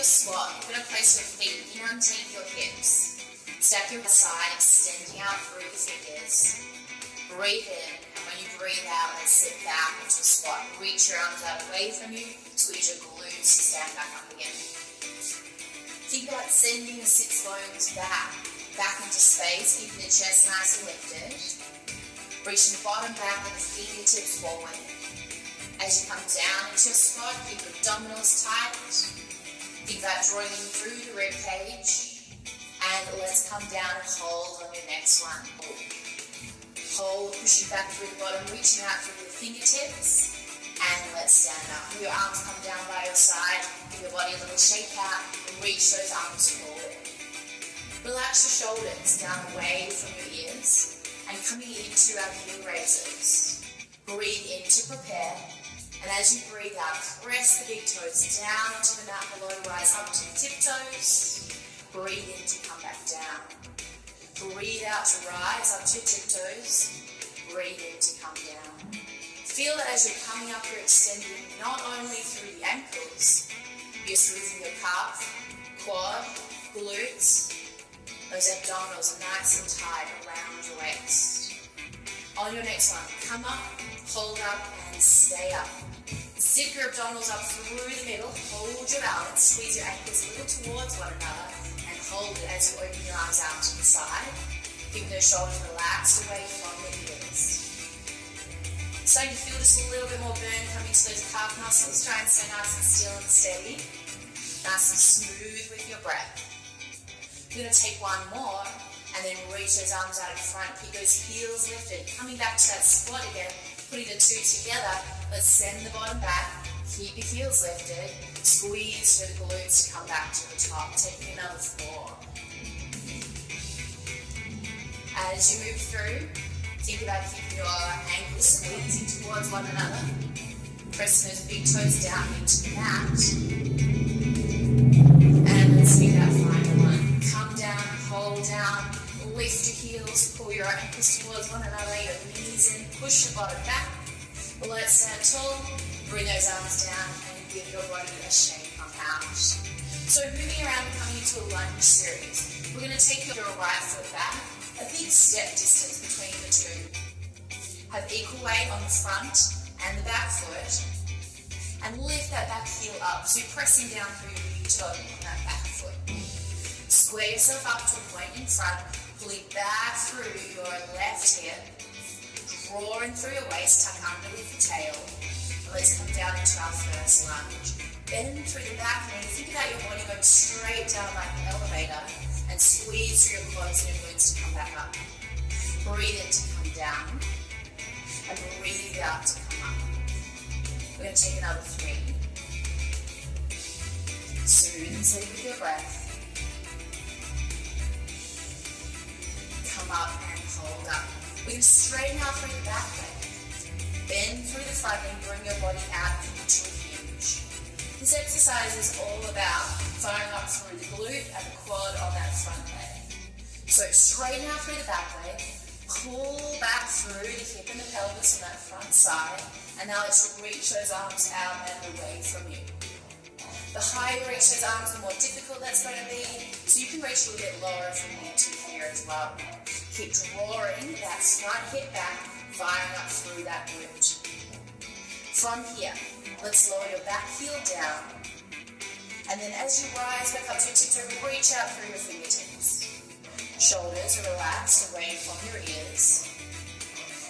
your squat, you're going to place your feet in underneath your hips. Step your side, extending out through the fingers. Breathe in, and when you breathe out, let's sit back into a squat. Reach your arms out away from you, squeeze your glutes to stand back up again. Think about sending the sits bones back into space, keeping the chest nice and lifted. Reaching the bottom back with the fingertips forward. As you come down into your squat, keep your abdominals tight. Think about drawing in through the rib cage. And let's come down and hold on your next one. Hold, pushing back through the bottom, reaching out through the fingertips. And let's stand up. Your arms come down by your side. Give your body a little shake out and reach those arms forward. Relax your shoulders down away from your ears and coming into our heel raises. Breathe in to prepare. And as you breathe out, press the big toes down into the mat below, rise up to the tiptoes. Breathe in to come back down. Breathe out to rise up to your tiptoes. Breathe in to come down. Feel that as you're coming up, you're extending not only through the ankles, you're smoothing your calf, quad, glutes. Those abdominals are nice and tight around your waist. On your next one, come up, hold up, and stay up. Zip your abdominals up through the middle, hold your balance, squeeze your ankles a little towards one another, and hold it as you open your arms out to the side. Keep those shoulders relaxed away from the ears. Starting to feel just a little bit more burn coming to those calf muscles. Try and stay nice and still and steady. Nice and smooth with your breath. You're going to take one more and then reach those arms out in front. Keep those heels lifted. Coming back to that squat again. Putting the two together. Let's send the bottom back. Keep your heels lifted. Squeeze through the glutes to come back to the top. Taking another 4. As you move through, think about keeping your ankles squeezing towards one another. Pressing those big toes down into the mat. And let's do that final one. Come down, hold down, lift your heels, pull your ankles towards one another, your knees in, push the bottom back. Let's stand tall, bring those arms down and give your body a shake up out. So moving around and coming into a lunge series. We're going to take your right foot back, a big step distance between the two. Have equal weight on the front and the back foot. And lift that back heel up, so you're pressing down through your big toe on that back foot. Square yourself up to a point in front, pulling back through your left hip, drawing through your waist, tuck underneath the tail. And let's come down into our first lunge. Bend through the back knee, think about your body going straight down like an elevator, and squeeze through your quads and your glutes to come back up. Breathe in to come down, and breathe out to come up. We're going to take another 3. Smooth and steady with your breath. Come up and hold up. We're going to straighten out through the back leg. Bend through the front and bring your body out into a hinge. This exercise is all about firing up through the glute and the quad on that front leg. So straighten out through the back leg. Pull back through the hip and the pelvis on that front side. And now let's reach those arms out and away from you. The higher you reach those arms, the more difficult that's going to be. So you can reach a little bit lower from here to here as well. Keep drawing that front hip back, firing up through that glute. From here, let's lower your back heel down. And then as you rise back up to your tiptoe, reach out through your fingertips. Shoulders are relaxed away from your ears.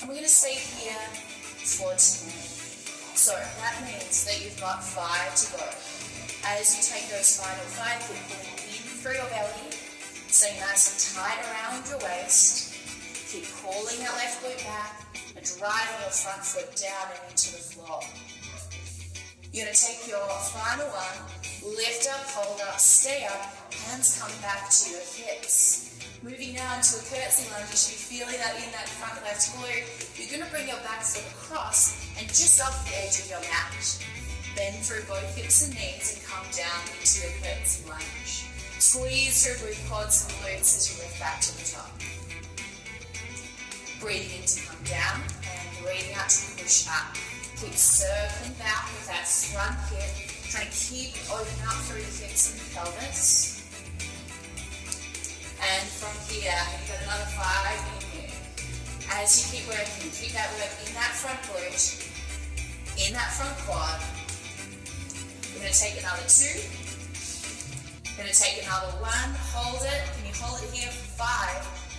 And we're going to stay here for 10. So that means that you've got 5 to go. As you take those final 5, keep pulling in through your belly. Stay nice and tight around your waist. Keep pulling that left glute back and driving your front foot down and into the floor. You're going to take your final one, lift up, hold up, stay up, hands come back to your hips. Moving now into a curtsy lunge, you should be feeling that in that front left glute. You're going to bring your back foot across and just off the edge of your mat. Bend through both hips and knees and come down into a curtsy lunge. Squeeze through both quads and glutes as you lift back to the top. Breathing in to come down and breathing out to push up. Keep circling back with that front hip, Try to keep opening up through the hips and the pelvis. And from here, you've got another 5 in here. As you keep working, keep that work in that front glute, in that front quad. We're going to take another 2. We're going to take another 1. Hold it. Can you hold it here for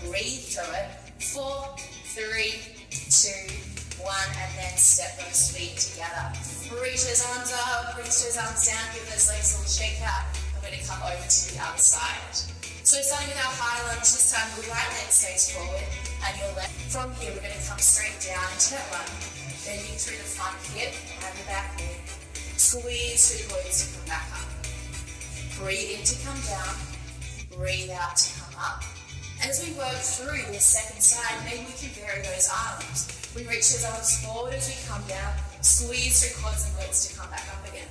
5? Breathe through it. 4, 3, 2, 1, and then step those feet together. Reach those arms up, reach those arms down, give those legs a little shake out. I'm going to come over to the other side. So starting with our high lunge, this time the right leg stays forward and your left. From here, we're going to come straight down into that lunge, bending through the front hip and the back knee. Squeeze through the glutes to come back up. Breathe in to come down, breathe out to come up. And as we work through this second side, maybe we can vary those arms. We reach those arms forward as we come down, squeeze through quads and glutes to come back up again.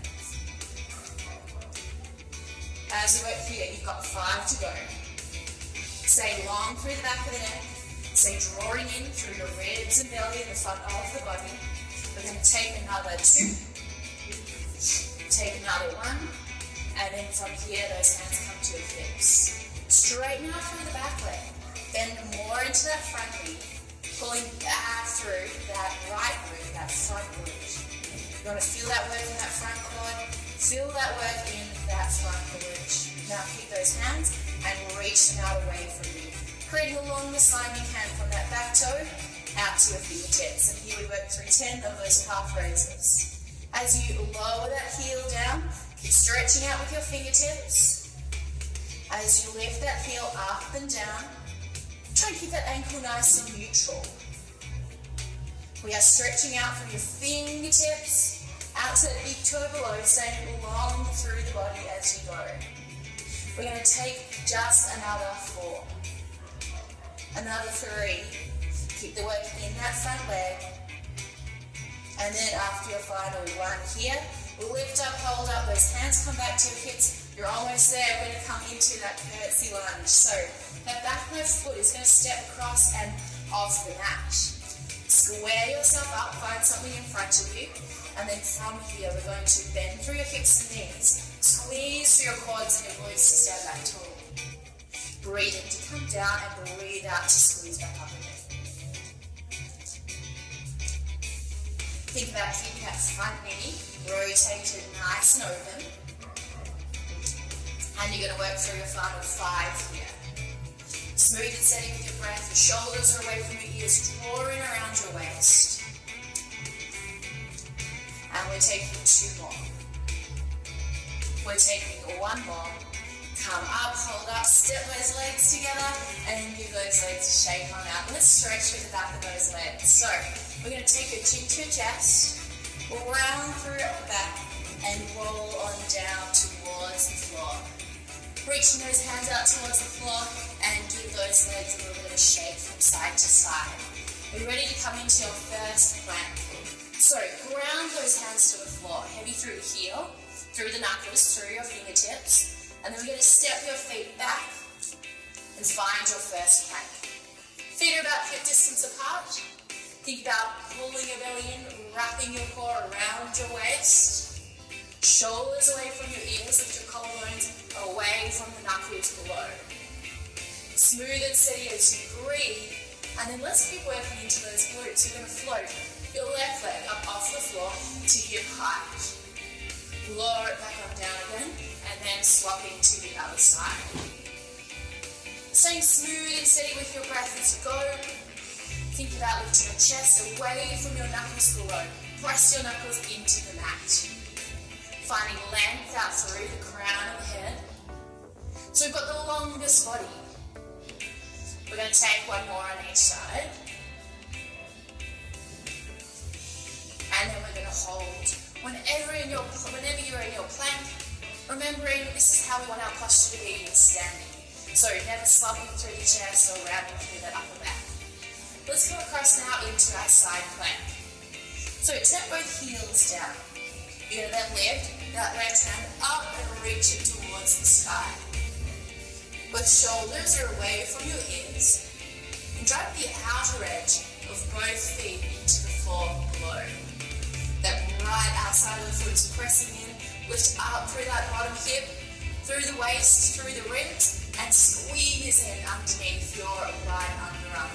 As you work here, you've got 5 to go. Stay long through the back of the neck. Stay drawing in through your ribs and belly and the front of the body. We're going to take another 2. Take another 1. And then from here, those hands come to your hips. Straighten out through the back leg. Bend more into that front knee. Pulling back through that right glute, that front glute. You want to feel that work in that front quad. Feel that work in that front glute. Now keep those hands and reach them out away from you. Creating the longest line you can from that back toe out to your fingertips. And here we work through 10 of those calf raises. As you lower that heel down, keep stretching out with your fingertips. As you lift that heel up and down, try and keep that ankle nice and neutral. We are stretching out from your fingertips out to that big toe below, staying long through the body as you go. We're going to take just another 4. Another 3. Keep the weight in that front leg. And then after your final 1 here, lift up, hold up, those hands come back to your hips. You're almost there. We're going to come into that curtsy lunge. So that back left foot is going to step across and off the mat. Square yourself up, find something in front of you, and then from here we're going to bend through your hips and knees, squeeze through your quads and your glutes to stand back tall. Breathe in to come down and breathe out to squeeze back up again. Think about keeping that front knee rotated nice and open. And you're going to work through your final 5 here. Smooth and steady with your breath. Your shoulders are away from your ears, drawing around your waist. And we're taking 2 more. We're taking 1 more. Come up, hold up, step those legs together, and give those legs a shake on out. Let's stretch with the back of those legs. So we're going to take your chin to your chest, round through at the back, and roll on down towards the floor. Reaching those hands out towards the floor and give those legs a little bit of a shake from side to side. Are you ready to come into your first plank? So ground those hands to the floor, heavy through the heel, through the knuckles, through your fingertips, and then we're going to step your feet back and find your first plank. Feet are about hip distance apart. Think about pulling your belly in, wrapping your core around your waist. Shoulders away from your ears, lift your collarbones away from the knuckles below. Smooth and steady as you breathe, and then let's keep working into those glutes. You're going to float your left leg up off the floor to hip height. Lower it back up down again, and then swapping to the other side. Staying smooth and steady with your breath as you go. Think about lifting your chest away from your knuckles below. Press your knuckles into the mat. Finding length out through the crown of the head. So we've got the longest body. We're going to take 1 more on each side. And then we're going to hold. Whenever you're in your plank, remembering this is how we want our posture to be standing. So never slumping through the chest or rounding through that upper back. Let's go across now into our side plank. So turn both heels down. You're going to then lift that left hand up and reach it towards the sky. Both shoulders are away from your ears. And drive the outer edge of both feet into the floor below. That right outside of the foot is pressing in, Lift up through that bottom hip, through the waist, through the ribs, and squeeze in underneath your right underarm.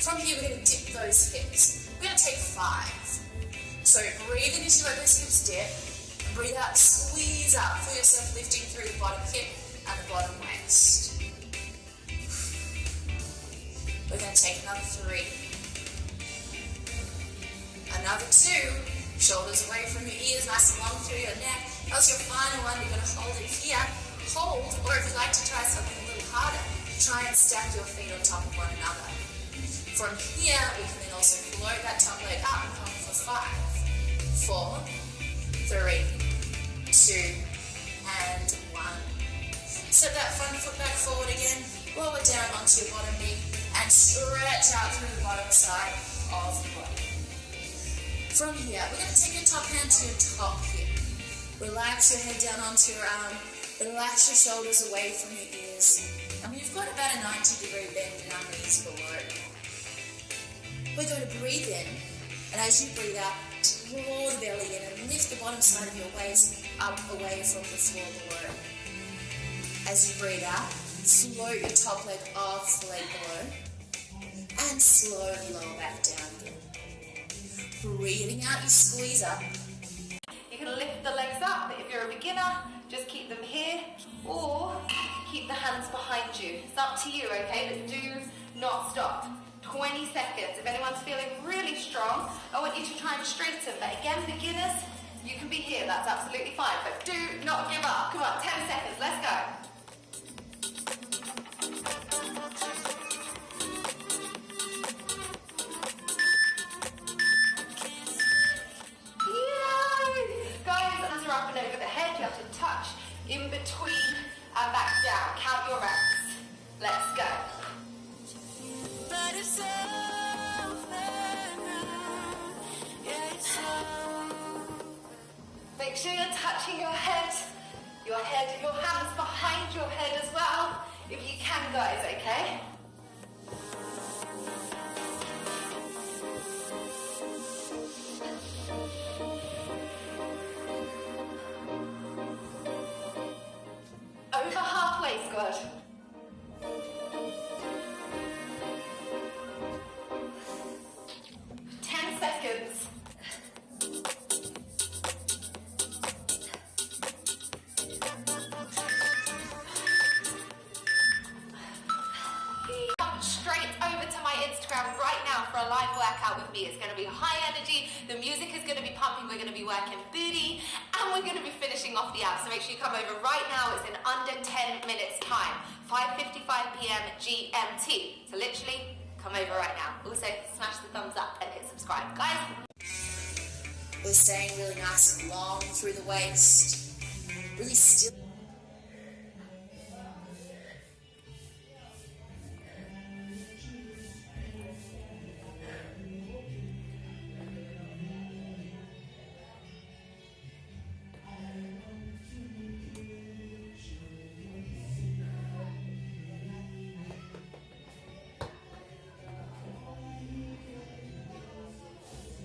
From here, we're going to dip those hips. We're going to take 5. So breathe in as you let those hips dip. Breathe out, squeeze up. Feel yourself lifting through the bottom hip and the bottom waist. We're going to take another 3. Another 2. Shoulders away from your ears, nice and long through your neck. That was your final one. You're going to hold it here. Hold, or if you'd like to try something a little harder, try and stack your feet on top of one another. From here, we can then also float that top leg up and come for 5, 4, 3, 2, and 1. Step that front foot back forward again. Lower down onto your bottom knee and stretch out through the bottom side of the body. From here, we're going to take your top hand to your top hip. Relax your head down onto your arm. Relax your shoulders away from your ears. And we've got about a 90-degree bend in our knees below. We're going to breathe in, and as you breathe out, draw the belly in and lift the bottom side of your waist up away from the floor below. As you breathe out, float your top leg off the leg below, and slowly lower back down again. Breathing out, you squeeze up. You can lift the legs up. If you're a beginner, just keep them here, or keep the hands behind you. It's up to you, okay? But do not stop. 20 seconds. If anyone's feeling really strong, I want you to try and straighten. But again, beginners, you can be here. That's absolutely fine. But do not give up. Come on, 10 seconds. Let's go. In between and back down. Count your reps. Let's go. Make sure you're touching your hands behind your head as well, if you can, guys, okay? Over halfway, squad. 10 seconds. Come straight over to my Instagram right now for a live workout with me. It's going to be high energy. The music is going to be pumping. We're going to be working booty. And we're going to be finishing off the abs, so make sure you come over right now. It's in under 10 minutes time, 5:55 p.m. GMT. So literally, come over right now. Also, smash the thumbs up and hit subscribe. Guys, we're staying really nice and long through the waist, really still.